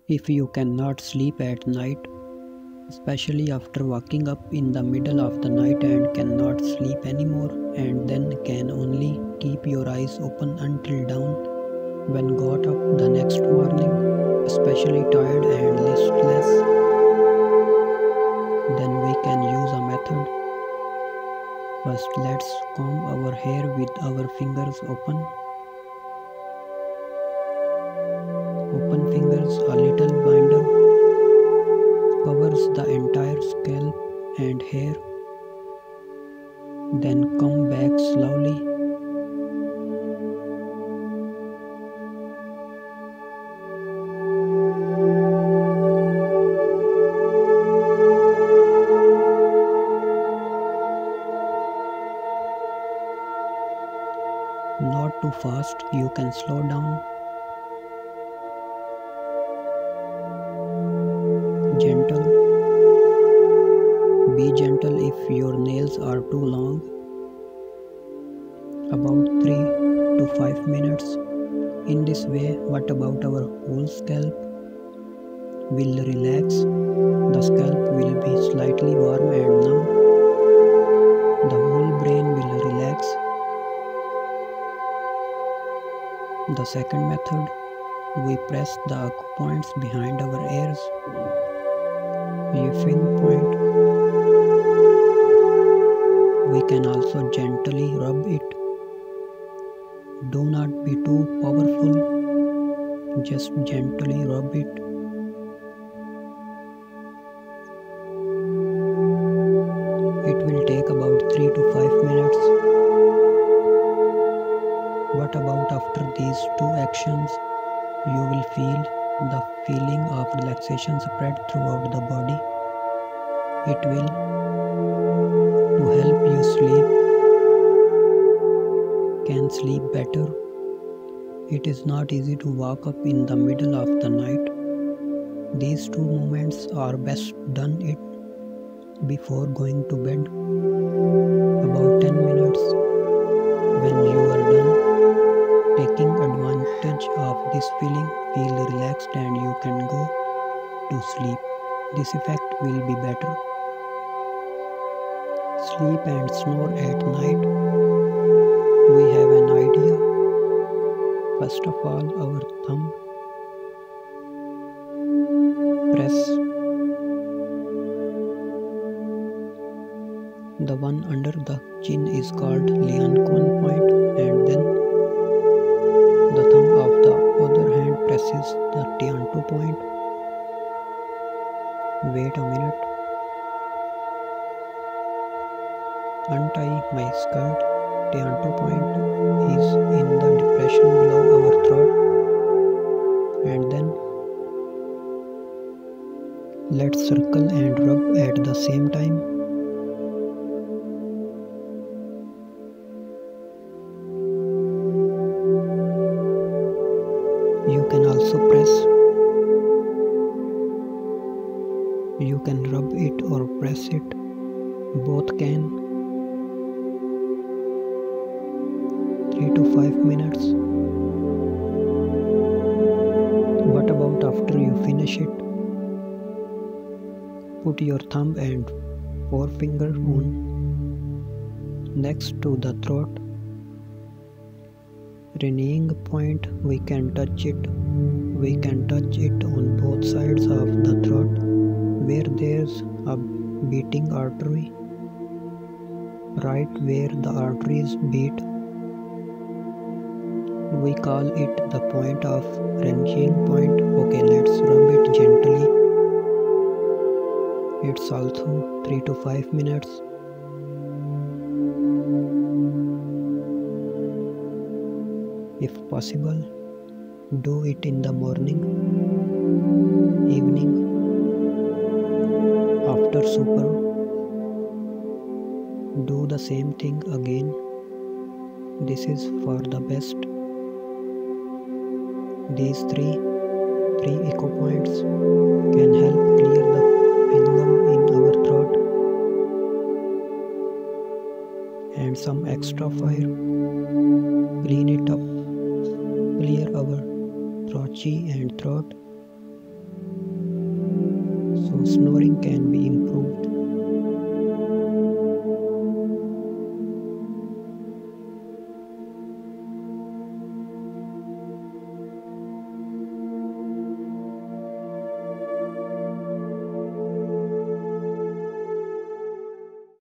If you cannot sleep at night, especially after waking up in the middle of the night and cannot sleep anymore, and then can only keep your eyes open until dawn, when got up the next morning, especially tired and listless, then we can use a method. First, let's comb our hair with our fingers open. Open fingers, a little binder covers the entire scalp and hair. Then comb back slowly. Not too fast, you can slow down. Gentle. Be gentle if your nails are too long. About 3 to 5 minutes. In this way, what about our whole scalp will relax? The scalp will be slightly warm and numb. The whole brain will relax. The second method, we press the acupoints behind our ears. Yiffing point. We can also gently rub it. Do not be too powerful, just gently rub it. It will take about 3 to 5 minutes. What about after these two actions? You will feel the feeling of relaxation spread throughout the body. It will to help you sleep better. It is not easy to wake up in the middle of the night. These two movements are best done it before going to bed. About 10 minutes. When you are done taking advantage of this feeling, feel relaxed and you can go to sleep. This effect will be better. Sleep and snore at night. We have an idea. First of all, our thumb. Press the one under the chin is called Liancon point, and then the thumb of the other hand presses the Tiantu point. Wait a minute. Untie my skirt. Tiantu point is in the depression below our throat. And then let's circle and rub at the same time. You can also press. You can rub it or press it. Both can. 3 to 5 minutes. What about after you finish it? Put your thumb and forefinger on next to the throat. Renewing point, we can touch it. We can touch it on both sides of the throat where there's a beating artery. Right where the arteries beat. We call it the point of renewing point. Okay, let's rub it gently. It's also 3 to 5 minutes. If possible, do it in the morning, evening, after supper. Do the same thing again. This is for the best. These three echo points can help clear the phlegm in our throat and some extra fire. Clean it up. Clear our throat and throat. can